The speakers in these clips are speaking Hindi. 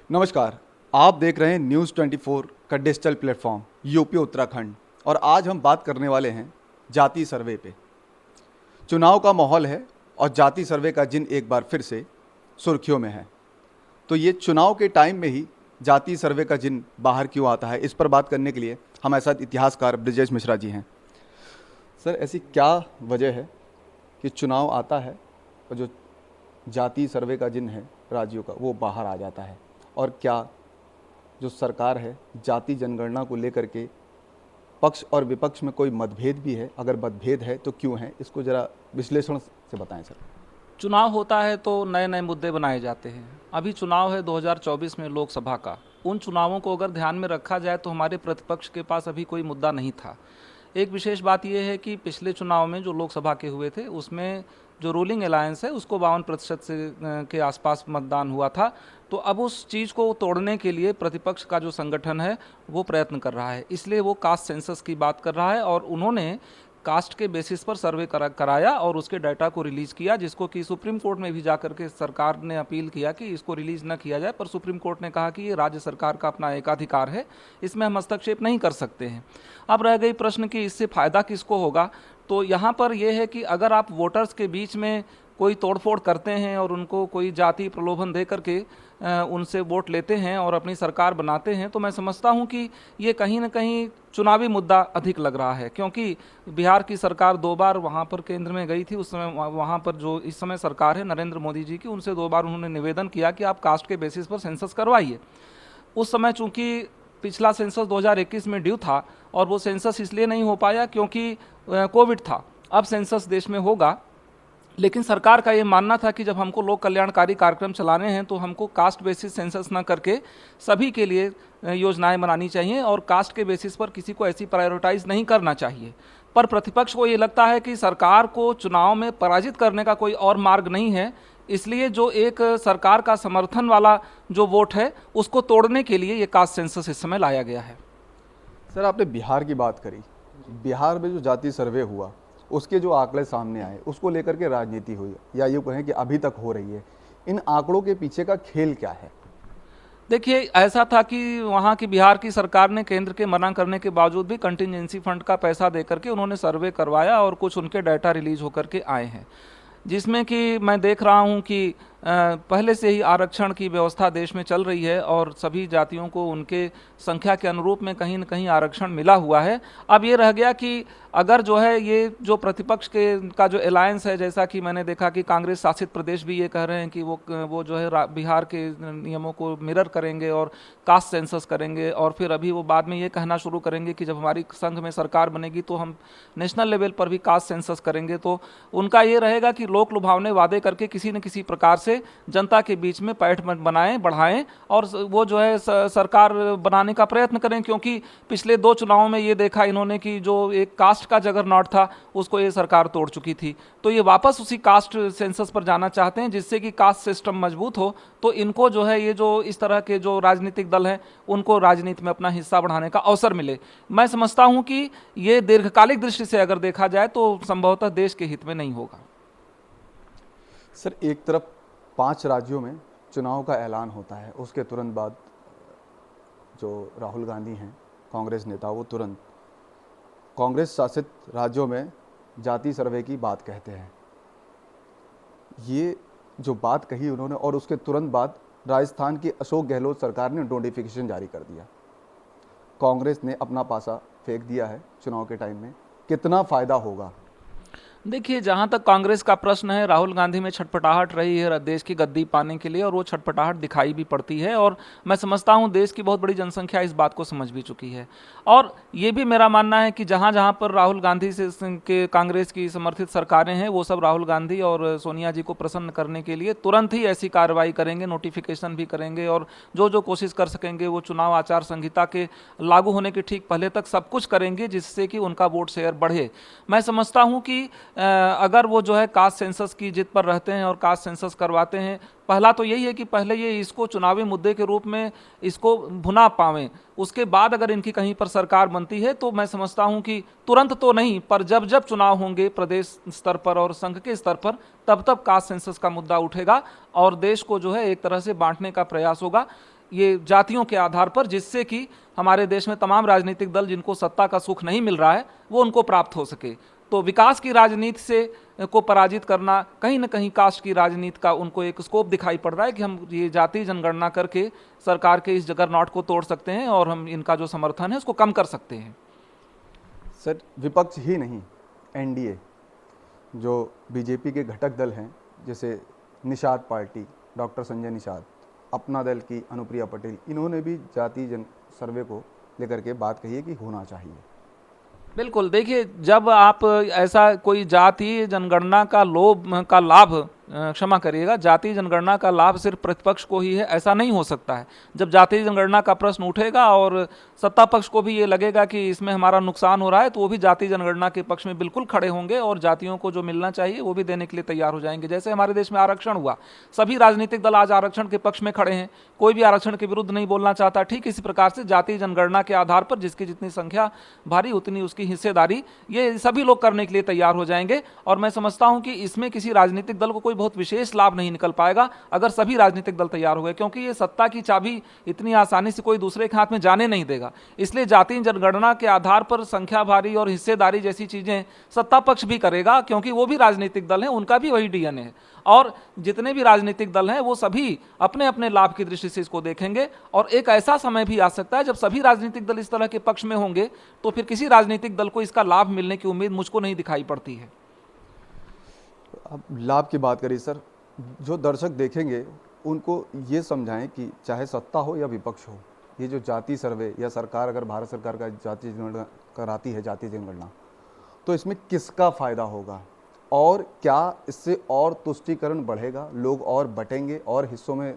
नमस्कार। आप देख रहे हैं न्यूज़ 24 का डिजिटल प्लेटफॉर्म यूपी उत्तराखंड। और आज हम बात करने वाले हैं जाति सर्वे पे। चुनाव का माहौल है और जाति सर्वे का जिन एक बार फिर से सुर्खियों में है। तो ये चुनाव के टाइम में ही जाति सर्वे का जिन बाहर क्यों आता है, इस पर बात करने के लिए हमारे साथ इतिहासकार ब्रिजेश मिश्रा जी हैं। सर, ऐसी क्या वजह है कि चुनाव आता है और जो जाति सर्वे का जिन है राज्यों का, वो बाहर आ जाता है? और क्या जो सरकार है जाति जनगणना को लेकर के पक्ष और विपक्ष में कोई मतभेद भी है? अगर मतभेद है तो क्यों है? इसको ज़रा विश्लेषण से बताएं सर। चुनाव होता है तो नए नए मुद्दे बनाए जाते हैं। अभी चुनाव है 2024 में लोकसभा का। उन चुनावों को अगर ध्यान में रखा जाए तो हमारे प्रतिपक्ष के पास अभी कोई मुद्दा नहीं था। एक विशेष बात यह है कि पिछले चुनाव में जो लोकसभा के हुए थे उसमें जो रूलिंग अलायंस है उसको 52% से के आसपास मतदान हुआ था। तो अब उस चीज़ को तोड़ने के लिए प्रतिपक्ष का जो संगठन है वो प्रयत्न कर रहा है, इसलिए वो कास्ट सेंसस की बात कर रहा है और उन्होंने कास्ट के बेसिस पर सर्वे कराया और उसके डाटा को रिलीज़ किया, जिसको कि सुप्रीम कोर्ट में भी जाकर के सरकार ने अपील किया कि इसको रिलीज़ न किया जाए, पर सुप्रीम कोर्ट ने कहा कि ये राज्य सरकार का अपना एकाधिकार है, इसमें हम हस्तक्षेप नहीं कर सकते हैं। अब रह गई प्रश्न कि इससे फ़ायदा किसको होगा। तो यहाँ पर यह है कि अगर आप वोटर्स के बीच में कोई तोड़फोड़ करते हैं और उनको कोई जाति प्रलोभन दे करके उनसे वोट लेते हैं और अपनी सरकार बनाते हैं, तो मैं समझता हूं कि ये कहीं ना कहीं चुनावी मुद्दा अधिक लग रहा है। क्योंकि बिहार की सरकार 2 बार वहां पर केंद्र में गई थी, उस समय वहां पर जो इस समय सरकार है नरेंद्र मोदी जी की, उनसे 2 बार उन्होंने निवेदन किया कि आप कास्ट के बेसिस पर सेंसस करवाइए। उस समय चूंकि पिछला सेंसस 2021 में ड्यू था और वो सेंसस इसलिए नहीं हो पाया क्योंकि कोविड था। अब सेंसस देश में होगा, लेकिन सरकार का ये मानना था कि जब हमको लोक कल्याणकारी कार्यक्रम चलाने हैं तो हमको कास्ट बेसिस सेंसस ना करके सभी के लिए योजनाएं बनानी चाहिए और कास्ट के बेसिस पर किसी को ऐसी प्रायोरिटाइज नहीं करना चाहिए। पर प्रतिपक्ष को ये लगता है कि सरकार को चुनाव में पराजित करने का कोई और मार्ग नहीं है, इसलिए जो एक सरकार का समर्थन वाला जो वोट है उसको तोड़ने के लिए ये कास्ट सेंसस इस समय लाया गया है। सर, आपने बिहार की बात करी। बिहार में जो जाति सर्वे हुआ, उसके जो आंकड़े सामने आए, उसको लेकर के राजनीति हुई, या ये कहें कि अभी तक हो रही है। इन आंकड़ों के पीछे का खेल क्या है? देखिए, ऐसा था कि वहाँ की बिहार की सरकार ने केंद्र के मना करने के बावजूद भी कंटिजेंसी फंड का पैसा देकर के उन्होंने सर्वे करवाया और कुछ उनके डाटा रिलीज होकर के आए हैं, जिसमें कि मैं देख रहा हूं कि पहले से ही आरक्षण की व्यवस्था देश में चल रही है और सभी जातियों को उनके संख्या के अनुरूप में कहीं न कहीं आरक्षण मिला हुआ है। अब ये रह गया कि अगर जो है ये जो प्रतिपक्ष के का जो अलायंस है, जैसा कि मैंने देखा कि कांग्रेस शासित प्रदेश भी ये कह रहे हैं कि वो जो है बिहार के नियमों को मिरर करेंगे और कास्ट सेंसस करेंगे, और फिर अभी वो बाद में ये कहना शुरू करेंगे कि जब हमारी संघ में सरकार बनेगी तो हम नेशनल लेवल पर भी कास्ट सेंसस करेंगे। तो उनका ये रहेगा कि लोक लुभावने वादे करके किसी न किसी प्रकार से जनता के बीच में पैठ बनाएं, बढ़ाएं और वो जो है सरकार बनाने का प्रयत्न करें। क्योंकि पिछले 2 चुनावों में ये देखा इन्होंने कि जो एक कास्ट का जगरनॉट था उसको ये सरकार तोड़ चुकी थी, तो ये वापस उसी कास्ट सेंसस पर जाना चाहते हैं, जिससे कि कास्ट सिस्टम मजबूत हो। तो इनको जो है ये जो इस तरह के जो राजनीतिक दल हैं उनको राजनीति में अपना हिस्सा बढ़ाने का अवसर मिले। मैं समझता हूं कि ये दीर्घकालिक दृष्टि से अगर देखा जाए तो संभवतः देश के हित में नहीं होगा। सर, एक तरफ 5 राज्यों में चुनाव का ऐलान होता है, उसके तुरंत बाद जो राहुल गांधी हैं कांग्रेस नेता, वो तुरंत कांग्रेस शासित राज्यों में जाति सर्वे की बात कहते हैं। ये जो बात कही उन्होंने, और उसके तुरंत बाद राजस्थान की अशोक गहलोत सरकार ने नोटिफिकेशन जारी कर दिया। कांग्रेस ने अपना पासा फेंक दिया है चुनाव के टाइम में। कितना फ़ायदा होगा? देखिए, जहाँ तक कांग्रेस का प्रश्न है, राहुल गांधी में छटपटाहट रही है देश की गद्दी पाने के लिए, और वो छटपटाहट दिखाई भी पड़ती है। और मैं समझता हूँ देश की बहुत बड़ी जनसंख्या इस बात को समझ भी चुकी है। और ये भी मेरा मानना है कि जहाँ जहाँ पर राहुल गांधी से के कांग्रेस की समर्थित सरकारें हैं, वो सब राहुल गांधी और सोनिया जी को प्रसन्न करने के लिए तुरंत ही ऐसी कार्रवाई करेंगे, नोटिफिकेशन भी करेंगे, और जो कोशिश कर सकेंगे वो चुनाव आचार संहिता के लागू होने के ठीक पहले तक सब कुछ करेंगे, जिससे कि उनका वोट शेयर बढ़े। मैं समझता हूँ कि अगर वो जो है कास्ट सेंसस की जिद पर रहते हैं और कास्ट सेंसस करवाते हैं, पहला तो यही है कि पहले ये इसको चुनावी मुद्दे के रूप में इसको भुना पावें। उसके बाद अगर इनकी कहीं पर सरकार बनती है तो मैं समझता हूं कि तुरंत तो नहीं, पर जब जब चुनाव होंगे प्रदेश स्तर पर और संघ के स्तर पर, तब तब कास्ट सेंसस का मुद्दा उठेगा और देश को जो है एक तरह से बांटने का प्रयास होगा। ये जातियों के आधार पर, जिससे कि हमारे देश में तमाम राजनीतिक दल जिनको सत्ता का सुख नहीं मिल रहा है वो उनको प्राप्त हो सके। तो विकास की राजनीति से को पराजित करना, कहीं ना कहीं कास्ट की राजनीति का उनको एक स्कोप दिखाई पड़ रहा है कि हम ये जाति जनगणना करके सरकार के इस जगरनॉट को तोड़ सकते हैं और हम इनका जो समर्थन है उसको कम कर सकते हैं। सर, विपक्ष ही नहीं, एनडीए जो बीजेपी के घटक दल हैं, जैसे निषाद पार्टी, डॉक्टर संजय निषाद, अपना दल की अनुप्रिया पटेल, इन्होंने भी जाति जन सर्वे को लेकर के बात कही है कि होना चाहिए। बिल्कुल, देखिए, जब आप ऐसा कोई जाति जनगणना का लाभ क्षमा करिएगा, जाति जनगणना का लाभ सिर्फ प्रतिपक्ष को ही है, ऐसा नहीं हो सकता है। जब जाति जनगणना का प्रश्न उठेगा और सत्ता पक्ष को भी ये लगेगा कि इसमें हमारा नुकसान हो रहा है, तो वो भी जाति जनगणना के पक्ष में बिल्कुल खड़े होंगे और जातियों को जो मिलना चाहिए वो भी देने के लिए तैयार हो जाएंगे। जैसे हमारे देश में आरक्षण हुआ, सभी राजनीतिक दल आज आरक्षण के पक्ष में खड़े हैं, कोई भी आरक्षण के विरुद्ध नहीं बोलना चाहता। ठीक इसी प्रकार से जाति जनगणना के आधार पर जिसकी जितनी संख्या भारी उतनी उसकी हिस्सेदारी, ये सभी लोग करने के लिए तैयार हो जाएंगे। और मैं समझता हूं कि इसमें किसी राजनीतिक दल को कोई बहुत विशेष लाभ नहीं निकल पाएगा अगर सभी राजनीतिक दल तैयार हो गए, क्योंकि ये सत्ता की चाबी इतनी आसानी से कोई दूसरे के हाथ में जाने नहीं देगा। इसलिए जाति जनगणना के आधार पर संख्या भारी और हिस्सेदारी जैसी चीजें सत्ता पक्ष भी करेगा, क्योंकि वो भी राजनीतिक दल हैं, उनका भी वही डीएनए है। और जितने भी राजनीतिक दल हैं वो सभी अपने अपने लाभ की दृष्टि से इसको देखेंगे। और एक ऐसा समय भी आ सकता है जब सभी राजनीतिक दल इस तरह के पक्ष में होंगे तो फिर किसी राजनीतिक दल को इसका लाभ मिलने की उम्मीद मुझको नहीं दिखाई पड़ती है। अब लाभ की बात करिए सर, जो दर्शक देखेंगे उनको ये समझाएं कि चाहे सत्ता हो या विपक्ष हो, ये जो जाति सर्वे या सरकार अगर भारत सरकार का जाति जनगणना कराती है, जाति जनगणना, तो इसमें किसका फ़ायदा होगा और क्या इससे और तुष्टीकरण बढ़ेगा, लोग और बटेंगे और हिस्सों में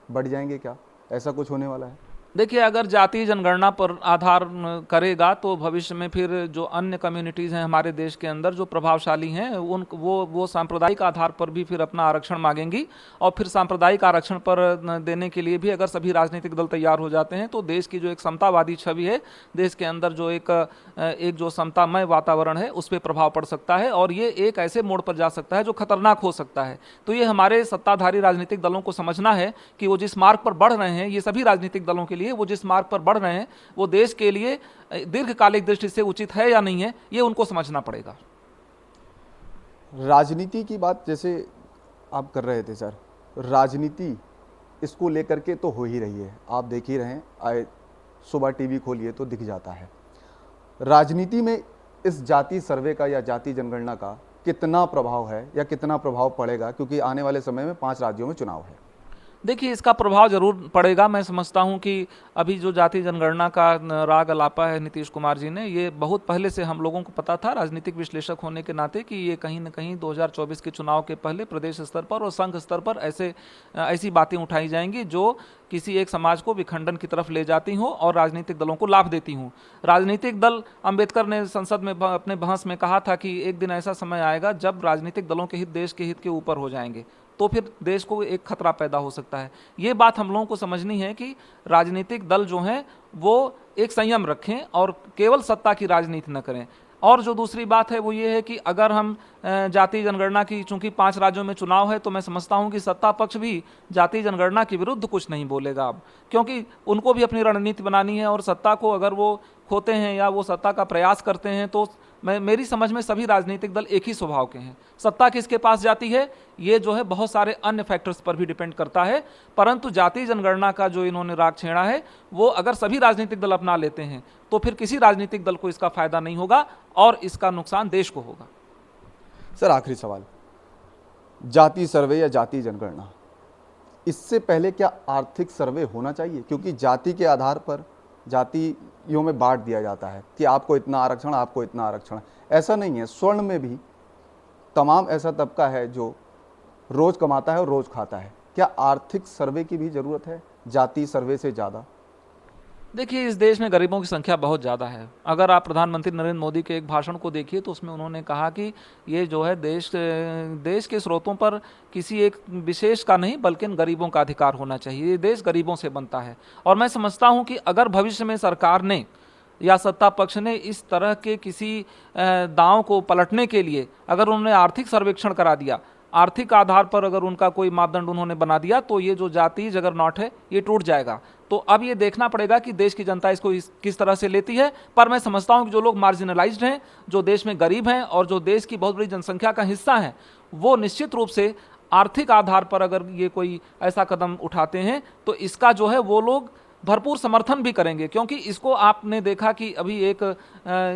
बढ़ जाएंगे, क्या ऐसा कुछ होने वाला है? देखिए, अगर जाति जनगणना पर आधार करेगा तो भविष्य में फिर जो अन्य कम्युनिटीज़ हैं हमारे देश के अंदर जो प्रभावशाली हैं उन वो सांप्रदायिक आधार पर भी फिर अपना आरक्षण मांगेंगी। और फिर सांप्रदायिक आरक्षण पर देने के लिए भी अगर सभी राजनीतिक दल तैयार हो जाते हैं तो देश की जो एक समतावादी छवि है, देश के अंदर जो एक जो समतामय वातावरण है उस पर प्रभाव पड़ सकता है और ये एक ऐसे मोड़ पर जा सकता है जो खतरनाक हो सकता है। तो ये हमारे सत्ताधारी राजनीतिक दलों को समझना है कि वो जिस मार्ग पर बढ़ रहे हैं, ये सभी राजनीतिक दलों के लिए वो जिस मार्ग पर बढ़ रहे हैं वो देश के लिए दीर्घकालिक दृष्टि से उचित है या नहीं है, ये उनको समझना पड़ेगा। राजनीति की बात जैसे आप कर रहे थे सर, राजनीति इसको लेकर के तो हो ही रही है, आप देख ही रहे हैं, आए सुबह टीवी खोलिए तो दिख जाता है। राजनीति में इस जाति सर्वे का या जाति जनगणना का कितना प्रभाव है या कितना प्रभाव पड़ेगा, क्योंकि आने वाले समय में 5 राज्यों में चुनाव है? देखिए, इसका प्रभाव जरूर पड़ेगा। मैं समझता हूं कि अभी जो जाति जनगणना का राग अलापा है नीतीश कुमार जी ने, ये बहुत पहले से हम लोगों को पता था राजनीतिक विश्लेषक होने के नाते कि ये कहीं न कहीं 2024 के चुनाव के पहले प्रदेश स्तर पर और संघ स्तर पर ऐसी बातें उठाई जाएंगी जो किसी एक समाज को विखंडन की तरफ ले जाती हों और राजनीतिक दलों को लाभ देती हों। राजनीतिक दल, अंबेडकर ने संसद में अपने बहस में कहा था कि एक दिन ऐसा समय आएगा जब राजनीतिक दलों के हित देश के हित के ऊपर हो जाएंगे, तो फिर देश को एक खतरा पैदा हो सकता है। ये बात हम लोगों को समझनी है कि राजनीतिक दल जो हैं वो एक संयम रखें और केवल सत्ता की राजनीति न करें। और जो दूसरी बात है वो ये है कि अगर हम जाति जनगणना की, चूंकि 5 राज्यों में चुनाव है, तो मैं समझता हूं कि सत्ता पक्ष भी जाति जनगणना के विरुद्ध कुछ नहीं बोलेगा अब, क्योंकि उनको भी अपनी रणनीति बनानी है और सत्ता को अगर वो खोते हैं या वो सत्ता का प्रयास करते हैं तो मेरी समझ में सभी राजनीतिक दल एक ही स्वभाव के हैं। सत्ता किसके पास जाती है ये जो है बहुत सारे अन्य फैक्टर्स पर भी डिपेंड करता है, परंतु जाति जनगणना का जो इन्होंने राग छेड़ा है वो अगर सभी राजनीतिक दल अपना लेते हैं तो फिर किसी राजनीतिक दल को इसका फायदा नहीं होगा और इसका नुकसान देश को होगा। सर, आखिरी सवाल, जाति सर्वे या जाति जनगणना, इससे पहले क्या आर्थिक सर्वे होना चाहिए? क्योंकि जाति के आधार पर जातियों में बांट दिया जाता है कि आपको इतना आरक्षण, आपको इतना आरक्षण। ऐसा नहीं है, स्वर्ण में भी तमाम ऐसा तबका है जो रोज कमाता है और रोज खाता है। क्या आर्थिक सर्वे की भी जरूरत है जाति सर्वे से ज़्यादा? देखिए, इस देश में गरीबों की संख्या बहुत ज़्यादा है। अगर आप प्रधानमंत्री नरेंद्र मोदी के एक भाषण को देखिए तो उसमें उन्होंने कहा कि ये जो है देश के स्रोतों पर किसी एक विशेष का नहीं बल्कि गरीबों का अधिकार होना चाहिए। ये देश गरीबों से बनता है और मैं समझता हूँ कि अगर भविष्य में सरकार ने या सत्ता पक्ष ने इस तरह के किसी दांव को पलटने के लिए अगर उन्होंने आर्थिक सर्वेक्षण करा दिया, आर्थिक आधार पर अगर उनका कोई मापदंड उन्होंने बना दिया तो ये जो जाति जगरनॉट है ये टूट जाएगा। तो अब ये देखना पड़ेगा कि देश की जनता इसको किस तरह से लेती है। पर मैं समझता हूं कि जो लोग मार्जिनलाइज्ड हैं, जो देश में गरीब हैं और जो देश की बहुत बड़ी जनसंख्या का हिस्सा हैं, वो निश्चित रूप से आर्थिक आधार पर अगर ये कोई ऐसा कदम उठाते हैं तो इसका जो है वो लोग भरपूर समर्थन भी करेंगे। क्योंकि इसको आपने देखा कि अभी एक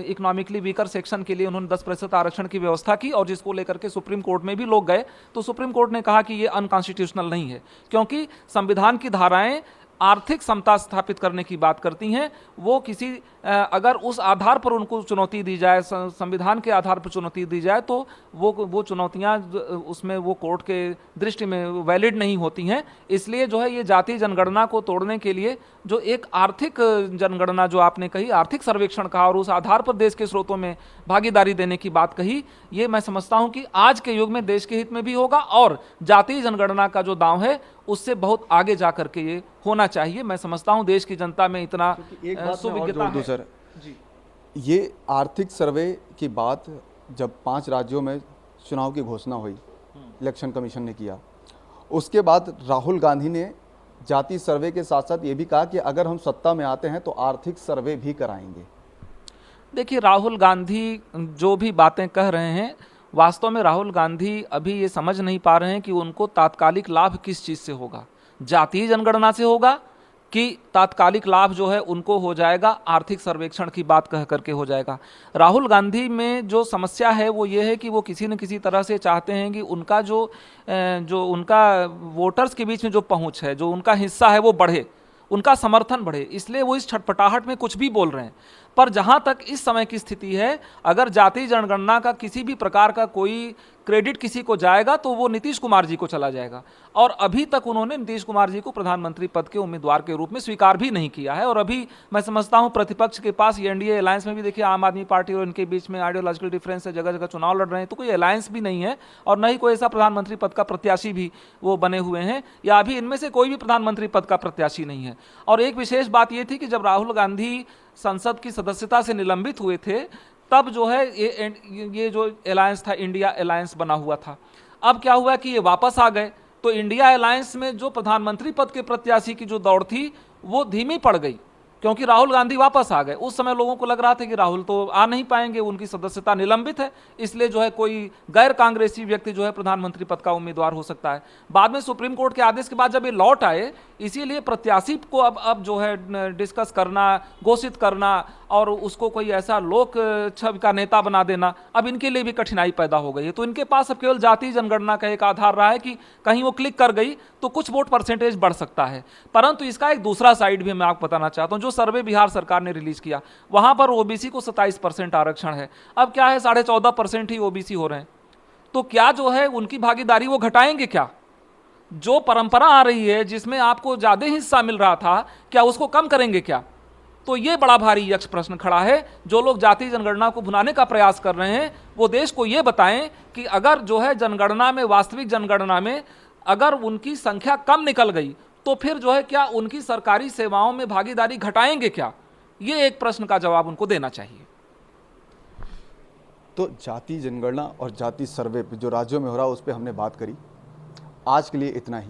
इकोनॉमिकली वीकर सेक्शन के लिए उन्होंने 10% आरक्षण की व्यवस्था की और जिसको लेकर के सुप्रीम कोर्ट में भी लोग गए, तो सुप्रीम कोर्ट ने कहा कि ये अनकॉन्स्टिट्यूशनल नहीं है, क्योंकि संविधान की धाराएं आर्थिक समता स्थापित करने की बात करती हैं। वो किसी अगर उस आधार पर उनको चुनौती दी जाए, संविधान के आधार पर चुनौती दी जाए, तो वो चुनौतियां उसमें वो कोर्ट के दृष्टि में वैलिड नहीं होती हैं। इसलिए जो है ये जाति जनगणना को तोड़ने के लिए जो एक आर्थिक जनगणना जो आपने कही, आर्थिक सर्वेक्षण कहा और उस आधार पर देश के स्रोतों में भागीदारी देने की बात कही, ये मैं समझता हूं कि आज के युग में देश के हित में भी होगा और जातीय जनगणना का जो दांव है उससे बहुत आगे जा करके ये होना चाहिए। मैं समझता हूं देश की जनता में इतना सुविज्ञता है। सर जी, ये आर्थिक सर्वे की बात जब 5 राज्यों में चुनाव की घोषणा हुई, इलेक्शन कमीशन ने किया, उसके बाद राहुल गांधी ने जाति सर्वे के साथ साथ ये भी कहा कि अगर हम सत्ता में आते हैं तो आर्थिक सर्वे भी कराएंगे। देखिए राहुल गांधी जो भी बातें कह रहे हैं, वास्तव में राहुल गांधी अभी ये समझ नहीं पा रहे हैं कि उनको तात्कालिक लाभ किस चीज़ से होगा, जातीय जनगणना से होगा कि तात्कालिक लाभ जो है उनको हो जाएगा आर्थिक सर्वेक्षण की बात कह करके हो जाएगा। राहुल गांधी में जो समस्या है वो ये है कि वो किसी न किसी तरह से चाहते हैं कि उनका जो उनका वोटर्स के बीच में जो पहुंच है, जो उनका हिस्सा है वो बढ़े, उनका समर्थन बढ़े, इसलिए वो इस छटपटाहट में कुछ भी बोल रहे हैं। पर जहां तक इस समय की स्थिति है, अगर जातीय जनगणना का किसी भी प्रकार का कोई क्रेडिट किसी को जाएगा तो वो नीतीश कुमार जी को चला जाएगा। और अभी तक उन्होंने नीतीश कुमार जी को प्रधानमंत्री पद के उम्मीदवार के रूप में स्वीकार भी नहीं किया है। और अभी मैं समझता हूं प्रतिपक्ष के पास ये एनडीए अलायंस में भी देखिए आम आदमी पार्टी और इनके बीच में आइडियोलॉजिकल डिफरेंस है, जगह जगह चुनाव लड़ रहे हैं, तो कोई अलायंस भी नहीं है और न ही कोई ऐसा प्रधानमंत्री पद का प्रत्याशी भी वो बने हुए हैं, या अभी इनमें से कोई भी प्रधानमंत्री पद का प्रत्याशी नहीं है। और एक विशेष बात ये थी कि जब राहुल गांधी संसद की सदस्यता से निलंबित हुए थे, तब जो है ये जो अलायंस था, इंडिया अलायंस बना हुआ था। अब क्या हुआ कि ये वापस आ गए, तो इंडिया अलायंस में जो प्रधानमंत्री पद के प्रत्याशी की जो दौड़ थी वो धीमी पड़ गई, क्योंकि राहुल गांधी वापस आ गए। उस समय लोगों को लग रहा था कि राहुल तो आ नहीं पाएंगे, उनकी सदस्यता निलंबित है, इसलिए जो है कोई गैर कांग्रेसी व्यक्ति जो है प्रधानमंत्री पद का उम्मीदवार हो सकता है। बाद में सुप्रीम कोर्ट के आदेश के बाद जब ये लौट आए, इसीलिए प्रत्याशी को अब जो है डिस्कस करना, घोषित करना और उसको कोई ऐसा लोक छवि का नेता बना देना, अब इनके लिए भी कठिनाई पैदा हो गई है। तो इनके पास अब केवल जातीय जनगणना का एक आधार रहा है कि कहीं वो क्लिक कर गई तो कुछ वोट परसेंटेज बढ़ सकता है। परंतु इसका एक दूसरा साइड भी मैं आपको बताना चाहता हूं। जो सर्वे बिहार सरकार ने रिलीज किया, वहां पर ओबीसी को 27% आरक्षण है। अब क्या है, 14.5% ही ओबीसी हो रहे हैं, तो क्या जो है उनकी भागीदारी वो घटाएंगे क्या? जो परंपरा आ रही है जिसमें आपको ज्यादा हिस्सा मिल रहा था, क्या उसको कम करेंगे क्या? तो ये बड़ा भारी यक्ष प्रश्न खड़ा है। जो लोग जातीय जनगणना को भुनाने का प्रयास कर रहे हैं वो देश को ये बताएं कि अगर जो है जनगणना में, वास्तविक जनगणना में अगर उनकी संख्या कम निकल गई तो फिर जो है क्या उनकी सरकारी सेवाओं में भागीदारी घटाएंगे क्या? ये एक प्रश्न का जवाब उनको देना चाहिए। तो जाति जनगणना और जाति सर्वे जो राज्यों में हो रहा है उस पर हमने बात करी। आज के लिए इतना ही।